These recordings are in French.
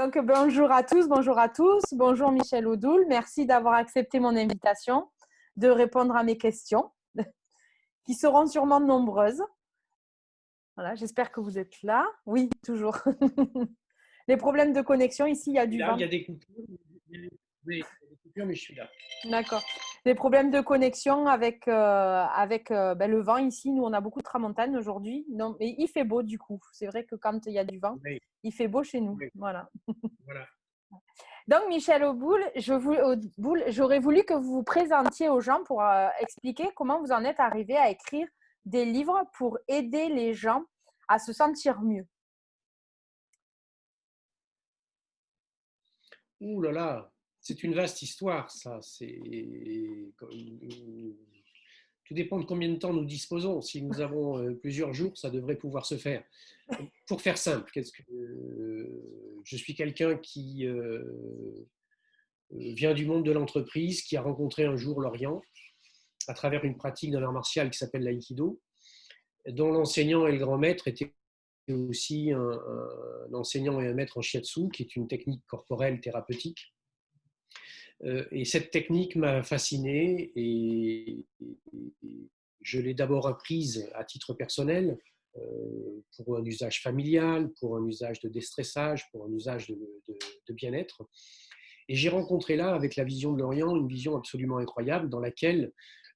Donc, bonjour à tous, bonjour à tous. Bonjour Michel Odoul. Merci d'avoir accepté mon invitation, de répondre à mes questions, qui seront sûrement nombreuses. Voilà, j'espère que vous êtes là. Oui, toujours. Les problèmes de connexion, ici, il y a du Là, vent. il y a des coupures. Oui, il y a des coupures, mais je suis là. D'accord. Les problèmes de connexion avec le vent ici, nous, on a beaucoup de tramontane aujourd'hui. Non, mais il fait beau du coup. C'est vrai que quand il y a du vent, Oui, il fait beau chez nous. oui, Voilà. voilà. Donc, Michel Odoul, j'aurais voulu que vous vous présentiez aux gens pour expliquer comment vous en êtes arrivé à écrire des livres pour aider les gens à se sentir mieux. Ouh là là, c'est une vaste histoire, ça. Tout dépend de combien de temps nous disposons. Si nous avons plusieurs jours, ça devrait pouvoir se faire. Pour faire simple, je suis quelqu'un qui vient du monde de l'entreprise, qui a rencontré un jour l'Orient à travers une pratique d'un art martial qui s'appelle l'aïkido, dont l'enseignant et le grand maître étaient aussi un enseignant et un maître en shiatsu, qui est une technique corporelle thérapeutique. Et cette technique m'a fasciné et je l'ai d'abord apprise à titre personnel, pour un usage familial, pour un usage de déstressage, pour un usage de bien-être. Et j'ai rencontré là, avec la vision de l'Orient, une vision absolument incroyable dans laquelle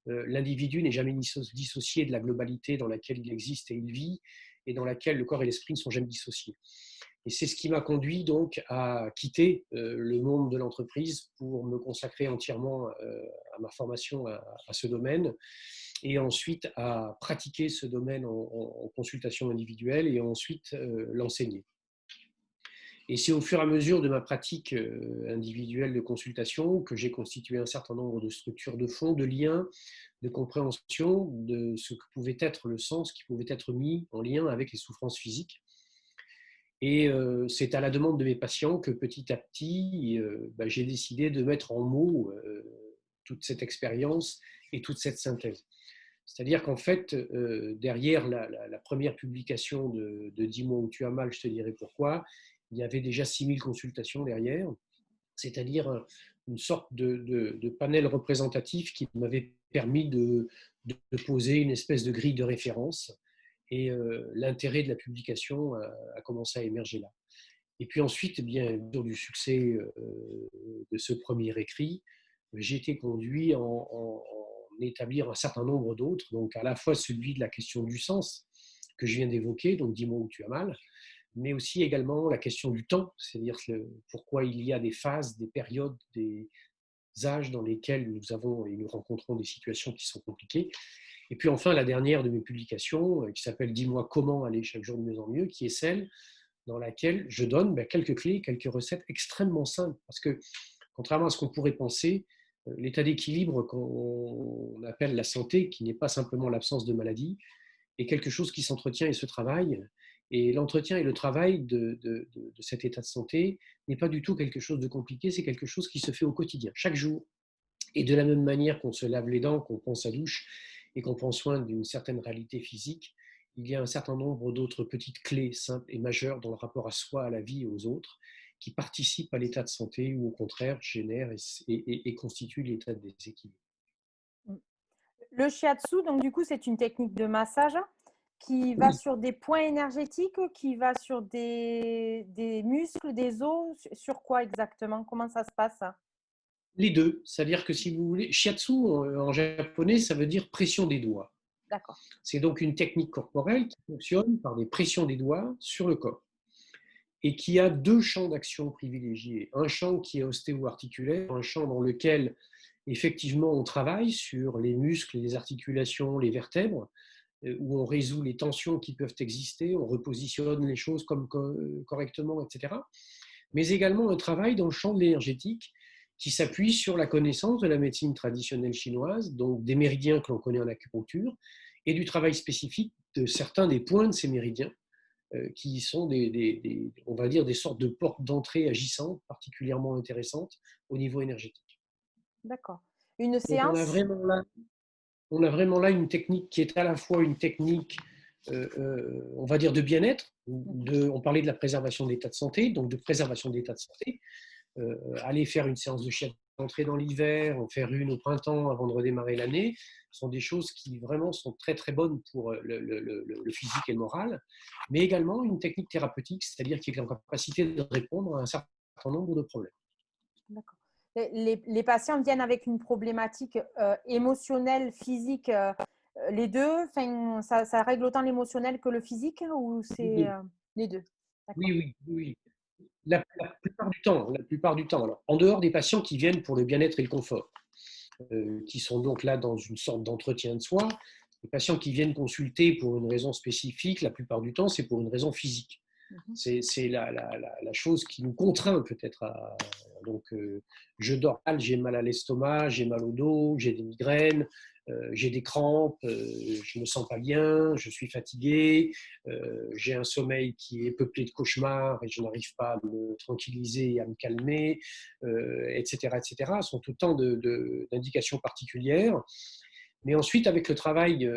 l'individu n'est jamais dissocié de la globalité dans laquelle il existe et il vit, et dans laquelle le corps et l'esprit ne sont jamais dissociés. Et c'est ce qui m'a conduit donc à quitter le monde de l'entreprise pour me consacrer entièrement à ma formation à ce domaine, et ensuite à pratiquer ce domaine en consultation individuelle et ensuite l'enseigner. Et c'est au fur et à mesure de ma pratique individuelle de consultation que j'ai constitué un certain nombre de structures de fond, de liens, de compréhension de ce que pouvait être le sens qui pouvait être mis en lien avec les souffrances physiques. Et c'est à la demande de mes patients que petit à petit, j'ai décidé de mettre en mots toute cette expérience et toute cette synthèse. C'est-à-dire qu'en fait, derrière la première publication de 10 mois où tu as mal, je te dirai pourquoi, il y avait déjà 6000 consultations derrière, c'est-à-dire une sorte de panel représentatif qui m'avait permis de poser une espèce de grille de référence. Et l'intérêt de la publication a commencé à émerger là. Et puis ensuite, eh bien, du succès de ce premier écrit, j'ai été conduit en établir un certain nombre d'autres, donc à la fois celui de la question du sens que je viens d'évoquer, donc dis-moi où tu as mal, mais aussi également la question du temps, c'est-à-dire pourquoi il y a des phases, des périodes, des âges dans lesquels nous avons et nous rencontrons des situations qui sont compliquées. Et puis enfin, la dernière de mes publications, qui s'appelle « Dis-moi comment aller chaque jour de mieux en mieux », qui est celle dans laquelle je donne quelques clés, quelques recettes extrêmement simples. Parce que, contrairement à ce qu'on pourrait penser, l'état d'équilibre qu'on appelle la santé, qui n'est pas simplement l'absence de maladie, est quelque chose qui s'entretient et se travaille. Et l'entretien et le travail de cet état de santé n'est pas du tout quelque chose de compliqué, c'est quelque chose qui se fait au quotidien, chaque jour. Et de la même manière qu'on se lave les dents, qu'on prend sa douche et qu'on prend soin d'une certaine réalité physique, il y a un certain nombre d'autres petites clés simples et majeures dans le rapport à soi, à la vie et aux autres, qui participent à l'état de santé ou au contraire génèrent et constituent l'état de déséquilibre. Le shiatsu, donc du coup, c'est une technique de massage qui va Oui, sur des points énergétiques, qui va sur des muscles, des os, sur quoi exactement? Comment ça se passe? les deux, c'est-à-dire que si vous voulez, shiatsu en japonais, ça veut dire pression des doigts. D'accord. C'est donc une technique corporelle qui fonctionne par des pressions des doigts sur le corps et qui a deux champs d'action privilégiés. Un champ qui est ostéo-articulaire, un champ dans lequel effectivement on travaille sur les muscles, les articulations, les vertèbres, où on résout les tensions qui peuvent exister, on repositionne les choses correctement, etc. Mais également un travail dans le champ de l'énergétique qui s'appuie sur la connaissance de la médecine traditionnelle chinoise, donc des méridiens que l'on connaît en acupuncture, et du travail spécifique de certains des points de ces méridiens, qui sont on va dire des sortes de portes d'entrée agissantes, particulièrement intéressantes au niveau énergétique. D'accord. Une Donc séance? on a vraiment là une technique qui est à la fois une technique on va dire, de bien-être. On parlait de la préservation de l'état de santé, donc de préservation de l'état de santé. Aller faire une séance de chiat d'entrée dans l'hiver, en faire une au printemps avant de redémarrer l'année, sont des choses qui vraiment sont très très bonnes pour le physique et le moral, mais également une technique thérapeutique, c'est-à-dire qui est en capacité de répondre à un certain nombre de problèmes. D'accord. Les patients viennent avec une problématique émotionnelle, physique, les deux. Enfin, ça règle autant l'émotionnel que le physique ou c'est les deux? D'accord. Oui, oui, oui. La plupart du temps. Alors, en dehors des patients qui viennent pour le bien-être et le confort, qui sont donc là dans une sorte d'entretien de soi, les patients qui viennent consulter pour une raison spécifique, la plupart du temps, c'est pour une raison physique. C'est la chose qui nous contraint peut-être à. Donc, je dors mal, j'ai mal à l'estomac, j'ai mal au dos, j'ai des migraines, j'ai des crampes, je ne me sens pas bien, je suis fatigué, j'ai un sommeil qui est peuplé de cauchemars et je n'arrive pas à me tranquilliser et à me calmer, etc., etc. Ce sont autant d'indications particulières. Mais ensuite, avec le travail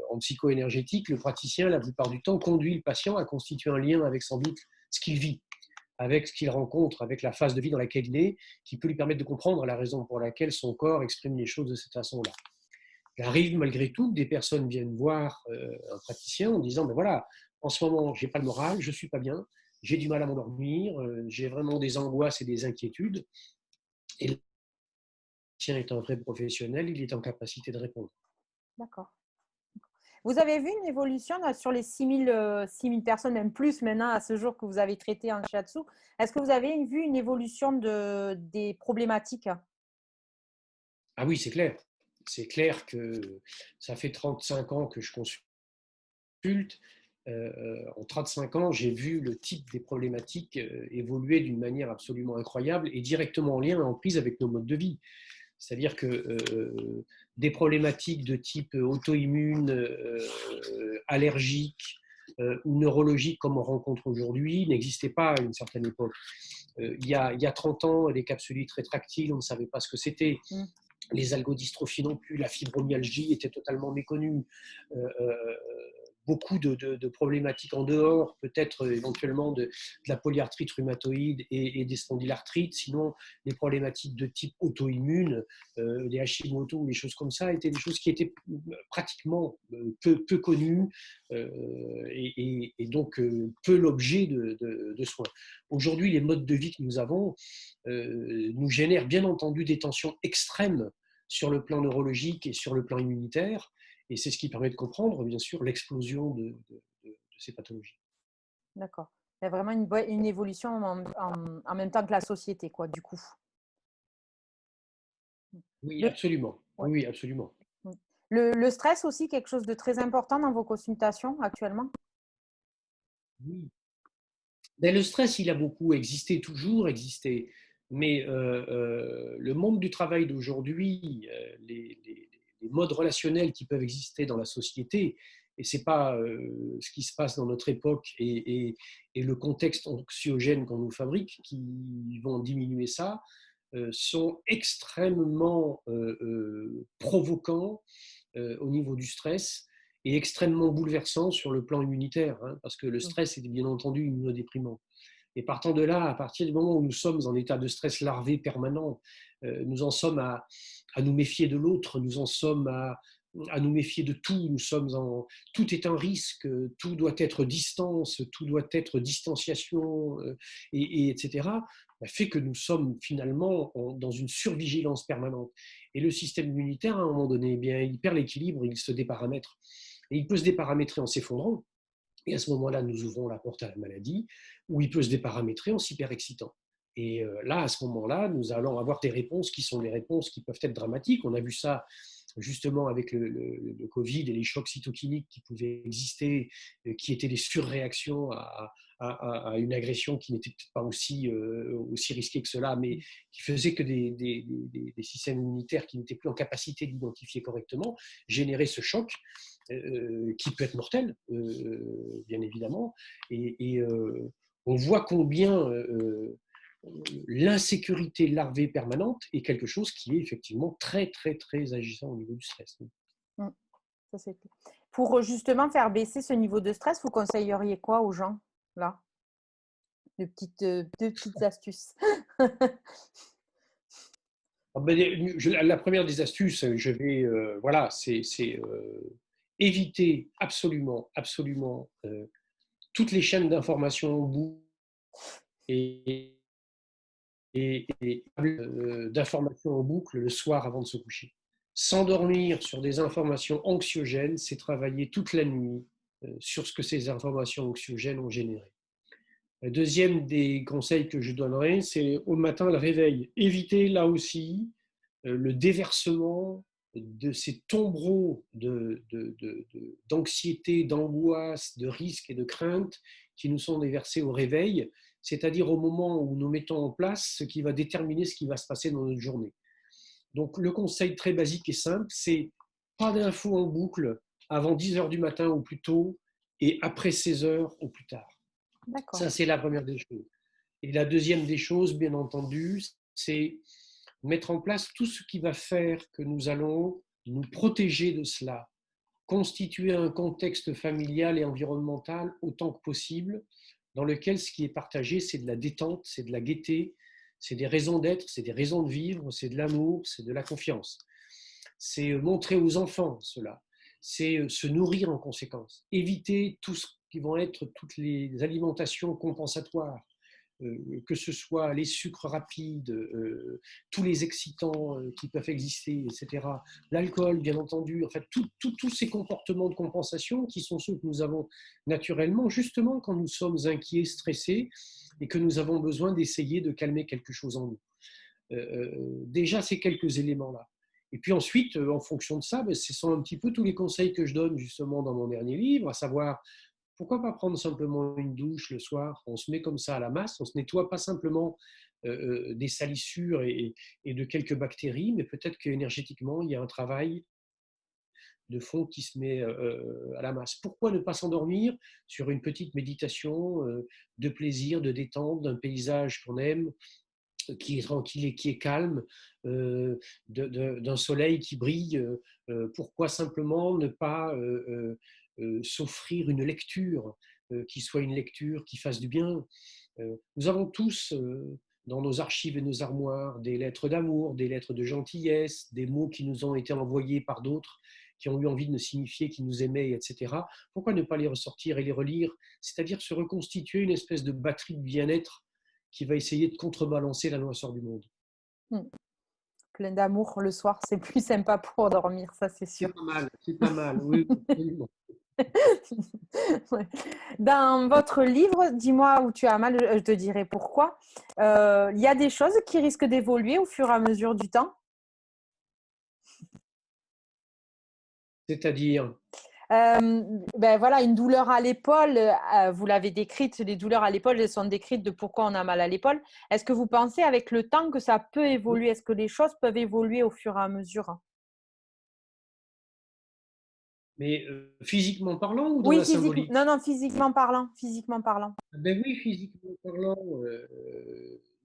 en psycho-énergétique, le praticien, la plupart du temps, conduit le patient à constituer un lien avec sans doute ce qu'il vit, avec ce qu'il rencontre, avec la phase de vie dans laquelle il est, qui peut lui permettre de comprendre la raison pour laquelle son corps exprime les choses de cette façon-là. Il arrive malgré tout que des personnes viennent voir un praticien en disant, ben voilà, en ce moment, je n'ai pas le moral, je ne suis pas bien, j'ai du mal à m'endormir, j'ai vraiment des angoisses et des inquiétudes. Et le praticien est un vrai professionnel, il est en capacité de répondre. D'accord. Vous avez vu une évolution sur les 6 000 personnes, même plus maintenant à ce jour que vous avez traité en shiatsu? Est-ce que vous avez vu une évolution des problématiques? Ah oui, c'est clair. C'est clair que ça fait 35 ans que je consulte. En 35 ans, j'ai vu le type des problématiques évoluer d'une manière absolument incroyable et directement en lien, en prise avec nos modes de vie. C'est-à-dire que des problématiques de type auto-immune, allergique ou neurologique comme on rencontre aujourd'hui n'existaient pas à une certaine époque. Il y a 30 ans, les capsulites rétractiles, on ne savait pas ce que c'était. Les algodystrophies non plus, la fibromyalgie était totalement méconnue. Beaucoup de problématiques en dehors, peut-être éventuellement de la polyarthrite rhumatoïde et des spondylarthrites. Sinon, les problématiques de type auto-immune, les Hashimoto, les choses comme ça, étaient des choses qui étaient pratiquement peu connues et donc peu l'objet de soins. Aujourd'hui, les modes de vie que nous avons nous génèrent bien entendu des tensions extrêmes sur le plan neurologique et sur le plan immunitaire. Et c'est ce qui permet de comprendre, bien sûr, l'explosion de ces pathologies. D'accord. Il y a vraiment une évolution en même temps que la société, quoi, du coup. Oui, Le, absolument. ouais. Oui, absolument. Le stress aussi, quelque chose de très important dans vos consultations actuellement? Oui. Ben, le stress, il a beaucoup existé, toujours existé. Mais le monde du travail d'aujourd'hui, les modes relationnels qui peuvent exister dans la société, et ce n'est pas ce qui se passe dans notre époque et le contexte anxiogène qu'on nous fabrique qui vont diminuer ça, sont extrêmement provoquants au niveau du stress et extrêmement bouleversants sur le plan immunitaire, hein, parce que le stress est bien entendu immunodéprimant. Et partant de là, à partir du moment où nous sommes en état de stress larvé permanent, nous en sommes à nous méfier de l'autre, nous en sommes à nous méfier de tout. Tout est un risque, tout doit être distance, tout doit être distanciation, etc. Fait que nous sommes finalement dans une survigilance permanente. Et le système immunitaire, à un moment donné, eh bien, il perd l'équilibre, il se déparamètre. Et il peut se déparamétrer en s'effondrant. Et à ce moment-là, nous ouvrons la porte à la maladie, où il peut se déparamétrer en s'hyperexcitant. Et là, à ce moment-là, nous allons avoir des réponses qui sont des réponses qui peuvent être dramatiques. On a vu ça justement avec le Covid et les chocs cytokiniques qui pouvaient exister, qui étaient des surréactions à une agression qui n'était peut-être pas aussi risquée que cela, mais qui faisait que des systèmes immunitaires qui n'étaient plus en capacité d'identifier correctement généraient ce choc. Qui peut être mortel, bien évidemment. Et on voit combien l'insécurité larvée permanente est quelque chose qui est effectivement très, très, très agissant au niveau du stress. Ça, c'est Pour justement faire baisser ce niveau de stress, vous conseilleriez quoi aux gens là? Deux petites astuces. La première des astuces, voilà, c'est éviter absolument, absolument toutes les chaînes d'information au bout et, d'informations en boucle le soir avant de se coucher. S'endormir sur des informations anxiogènes, c'est travailler toute la nuit sur ce que ces informations anxiogènes ont généré. Le deuxième des conseils que je donnerais, c'est au matin le réveil. Éviter là aussi le déversement de ces tombereaux d'anxiété, d'angoisse, de risque et de crainte qui nous sont déversés au réveil, c'est-à-dire au moment où nous mettons en place ce qui va déterminer ce qui va se passer dans notre journée. Donc le conseil très basique et simple, c'est pas d'infos en boucle avant 10 heures du matin ou plus tôt et après 16 heures ou plus tard. Ça, c'est la première des choses. Et la deuxième des choses, bien entendu, c'est mettre en place tout ce qui va faire que nous allons nous protéger de cela, constituer un contexte familial et environnemental autant que possible, dans lequel ce qui est partagé, c'est de la détente, c'est de la gaieté, c'est des raisons d'être, c'est des raisons de vivre, c'est de l'amour, c'est de la confiance. C'est montrer aux enfants cela, c'est se nourrir en conséquence, éviter tout ce qui vont être toutes les alimentations compensatoires, que ce soit les sucres rapides, tous les excitants qui peuvent exister, etc. L'alcool, bien entendu, en fait, tous ces comportements de compensation qui sont ceux que nous avons naturellement, justement quand nous sommes inquiets, stressés, et que nous avons besoin d'essayer de calmer quelque chose en nous. Déjà, ces quelques éléments-là. Et puis ensuite, en fonction de ça, ce sont un petit peu tous les conseils que je donne justement dans mon dernier livre, à savoir pourquoi pas prendre simplement une douche le soir? On se met comme ça à la masse, on se nettoie pas simplement des salissures et de quelques bactéries, mais peut-être qu'énergétiquement, il y a un travail de fond qui se met à la masse. Pourquoi ne pas s'endormir sur une petite méditation de plaisir, de détente, d'un paysage qu'on aime, qui est tranquille et qui est calme, d'un soleil qui brille? Pourquoi simplement ne pas s'offrir une lecture qui soit une lecture qui fasse du bien? Nous avons tous dans nos archives et nos armoires des lettres d'amour, des lettres de gentillesse, des mots qui nous ont été envoyés par d'autres, qui ont eu envie de nous signifier qu'ils nous aimaient, etc. Pourquoi ne pas les ressortir et les relire? C'est-à-dire se reconstituer une espèce de batterie de bien-être qui va essayer de contrebalancer la noirceur du monde. Plein d'amour le soir, c'est plus sympa pour dormir, ça c'est sûr. C'est pas mal, oui, absolument. Ouais. Dans votre livre, dis-moi où tu as mal, je te dirai pourquoi. Il y a des choses qui risquent d'évoluer au fur et à mesure du temps. C'est-à-dire, Ben voilà, une douleur à l'épaule, vous l'avez décrite, les douleurs à l'épaule, elles sont décrites de pourquoi on a mal à l'épaule. Est-ce que vous pensez avec le temps que ça peut évoluer? Est-ce que les choses peuvent évoluer au fur et à mesure? mais physiquement parlant ou dans Oui, la symbolique? non, non, physiquement parlant, physiquement parlant. Ben oui, physiquement parlant,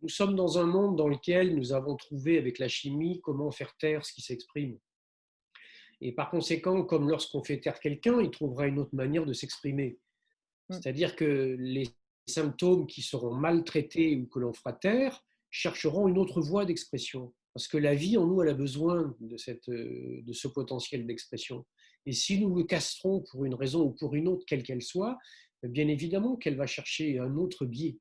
nous sommes dans un monde dans lequel nous avons trouvé avec la chimie comment faire taire ce qui s'exprime. Et par conséquent, comme lorsqu'on fait taire quelqu'un, il trouvera une autre manière de s'exprimer. C'est-à-dire que les symptômes qui seront maltraités ou que l'on fera taire chercheront une autre voie d'expression. Parce que la vie en nous, elle a besoin de ce potentiel d'expression. Et si nous le castrons pour une raison ou pour une autre, quelle qu'elle soit, bien évidemment qu'elle va chercher un autre biais,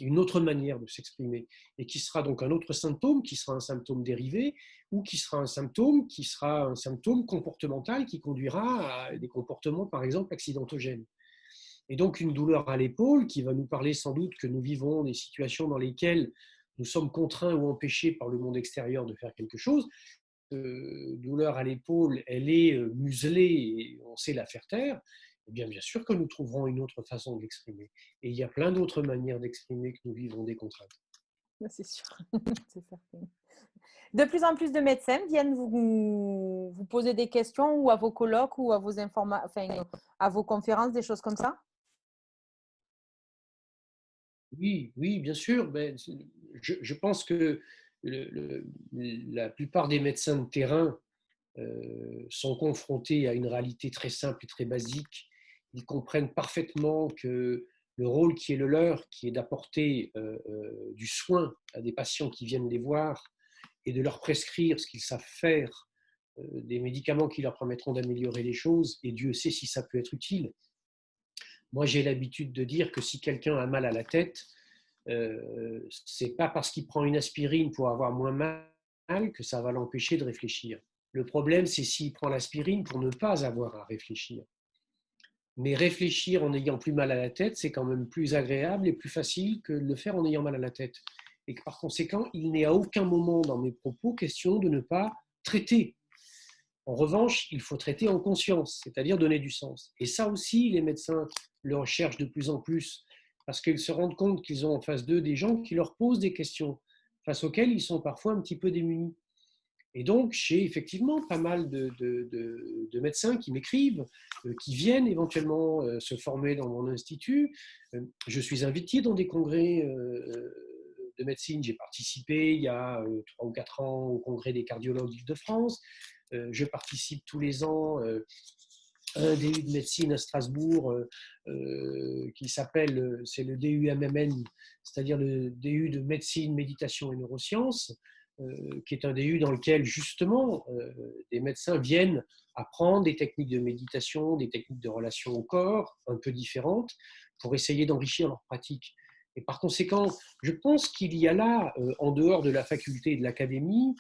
une autre manière de s'exprimer, et qui sera donc un autre symptôme, qui sera un symptôme dérivé, ou qui sera un symptôme comportemental qui conduira à des comportements, par exemple, accidentogènes. Et donc une douleur à l'épaule qui va nous parler sans doute que nous vivons des situations dans lesquelles nous sommes contraints ou empêchés par le monde extérieur de faire quelque chose. Douleur à l'épaule, elle est muselée et on sait la faire taire. Eh bien sûr que nous trouverons une autre façon de l'exprimer. Et il y a plein d'autres manières d'exprimer que nous vivons des contraintes. C'est sûr, c'est certain. De plus en plus de médecins viennent vous poser des questions ou à vos colloques ou à vos enfin, à vos conférences, des choses comme ça? Oui, oui, bien sûr. Mais je pense que la plupart des médecins de terrain sont confrontés à une réalité très simple et très basique. Ils comprennent parfaitement que le rôle qui est le leur, qui est d'apporter du soin à des patients qui viennent les voir et de leur prescrire ce qu'ils savent faire, des médicaments qui leur permettront d'améliorer les choses, et Dieu sait si ça peut être utile. Moi, j'ai l'habitude de dire que si quelqu'un a mal à la tête, c'est pas parce qu'il prend une aspirine pour avoir moins mal que ça va l'empêcher de réfléchir. Le problème, c'est s'il prend l'aspirine pour ne pas avoir à réfléchir. Mais réfléchir en n'ayant plus mal à la tête, c'est quand même plus agréable et plus facile que de le faire en ayant mal à la tête. Et que par conséquent, il n'est à aucun moment dans mes propos question de ne pas traiter. En revanche, il faut traiter en conscience, c'est-à-dire donner du sens. Et ça aussi, les médecins le recherchent de plus en plus, parce qu'ils se rendent compte qu'ils ont en face d'eux des gens qui leur posent des questions, face auxquelles ils sont parfois un petit peu démunis. Et donc, j'ai effectivement pas mal de médecins qui m'écrivent, qui viennent éventuellement se former dans mon institut. Je suis invité dans des congrès de médecine. J'ai participé il y a 3 ou 4 ans au congrès des cardiologues d'Île-de-France. Je participe tous les ans à un DU de médecine à Strasbourg qui s'appelle, c'est le DU-MMN, c'est-à-dire le DU de médecine, méditation et neurosciences, qui est un DU dans lequel justement des médecins viennent apprendre des techniques de méditation, des techniques de relation au corps un peu différentes pour essayer d'enrichir leur pratique. Et par conséquent, je pense qu'il y a là, en dehors de la faculté et de l'académie,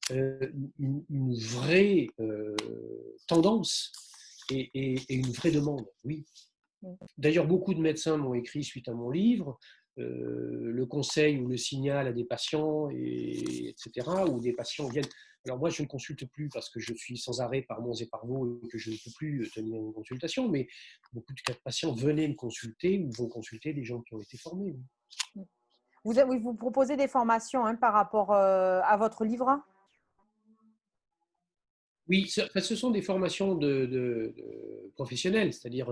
une vraie tendance et une vraie demande, oui. D'ailleurs, beaucoup de médecins m'ont écrit suite à mon livre, le conseil ou le signal à des patients, etc., où des patients viennent. Alors moi, je ne consulte plus parce que je suis sans arrêt par Mons et par Vaux et que je ne peux plus tenir une consultation, mais beaucoup de patients venaient me consulter ou vont consulter des gens qui ont été formés. Vous proposez des formations par rapport à votre livre? Oui, ce sont des formations de professionnels, c'est-à-dire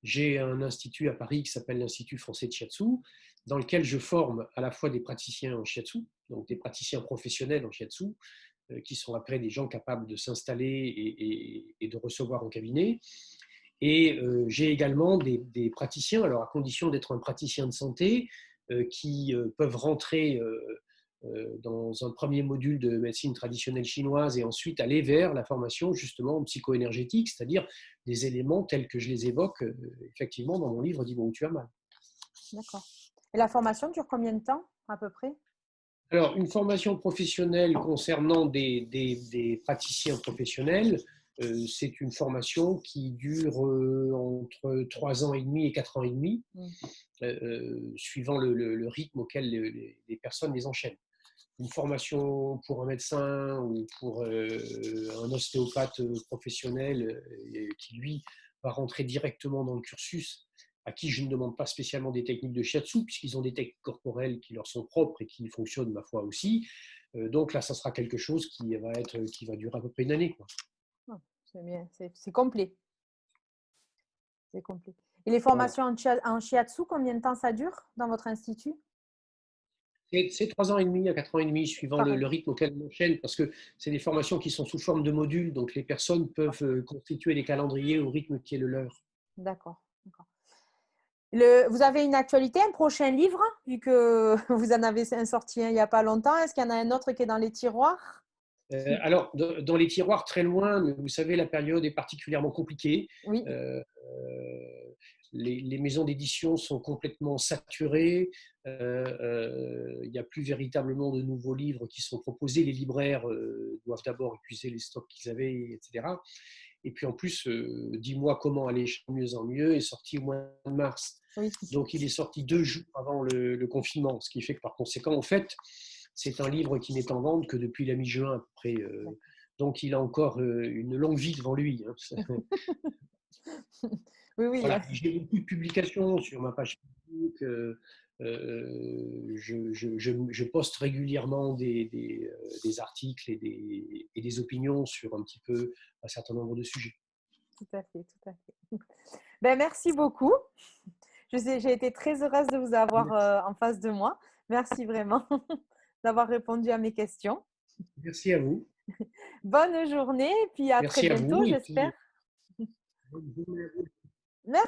j'ai un institut à Paris qui s'appelle l'Institut français de Shiatsu, dans lequel je forme à la fois des praticiens en Shiatsu, donc des praticiens professionnels en Shiatsu, qui sont après des gens capables de s'installer et de recevoir en cabinet. Et j'ai également des praticiens, alors à condition d'être un praticien de santé, qui peuvent rentrer dans un premier module de médecine traditionnelle chinoise et ensuite aller vers la formation justement psycho-énergétique, c'est-à-dire des éléments tels que je les évoque effectivement dans mon livre Dis-moi où tu as mal. D'accord. Et la formation dure combien de temps à peu près? Alors, une formation professionnelle concernant des praticiens professionnels, c'est une formation qui dure entre 3 ans et demi et 4 ans et demi, suivant le rythme auquel les personnes les enchaînent. Une formation pour un médecin ou pour un ostéopathe professionnel qui, lui, va rentrer directement dans le cursus, à qui je ne demande pas spécialement des techniques de shiatsu, puisqu'ils ont des techniques corporelles qui leur sont propres et qui fonctionnent, ma foi, aussi. Donc là, ça sera quelque chose qui va durer à peu près une année, quoi. Oh, c'est bien, c'est complet. C'est complet. Et les Voilà. formations en shiatsu, combien de temps ça dure dans votre institut? C'est 3 ans et demi à 4 ans et demi, suivant Pareil. le rythme auquel on enchaîne, parce que c'est des formations qui sont sous forme de modules, donc les personnes peuvent constituer des calendriers au rythme qui est le leur. D'accord. Vous avez une actualité, un prochain livre, vu que vous en avez sorti un il n'y a pas longtemps. Est-ce qu'il y en a un autre qui est dans les tiroirs? Alors, dans les tiroirs très loin, mais vous savez, la période est particulièrement compliquée. Oui. Les maisons d'édition sont complètement saturées. Il n'y a plus véritablement de nouveaux livres qui sont proposés. Les libraires doivent d'abord épuiser les stocks qu'ils avaient, etc. Et puis en plus, Dis-moi comment aller de mieux en mieux est sorti au mois de mars. Oui. Donc il est sorti 2 jours avant le confinement, ce qui fait que par conséquent, en fait, c'est un livre qui n'est en vente que depuis la mi-juin à peu près. Donc il a encore une longue vie devant lui. Oui, oui. Voilà. J'ai beaucoup de publications sur ma page Facebook. Je poste régulièrement des articles et des opinions sur un petit peu un certain nombre de sujets. Tout à fait, tout à fait. Ben, merci beaucoup. J'ai été très heureuse de vous avoir en face de moi. Merci vraiment d'avoir répondu à mes questions. Merci à vous. Bonne journée, puis à très Merci à bientôt, vous. Et j'espère. puis, bonne journée à vous.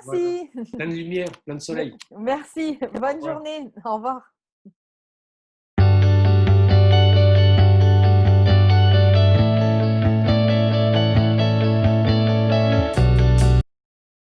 Voilà. Merci. Plein de lumière, plein de soleil. Merci. Au Bonne revoir. journée. Au revoir.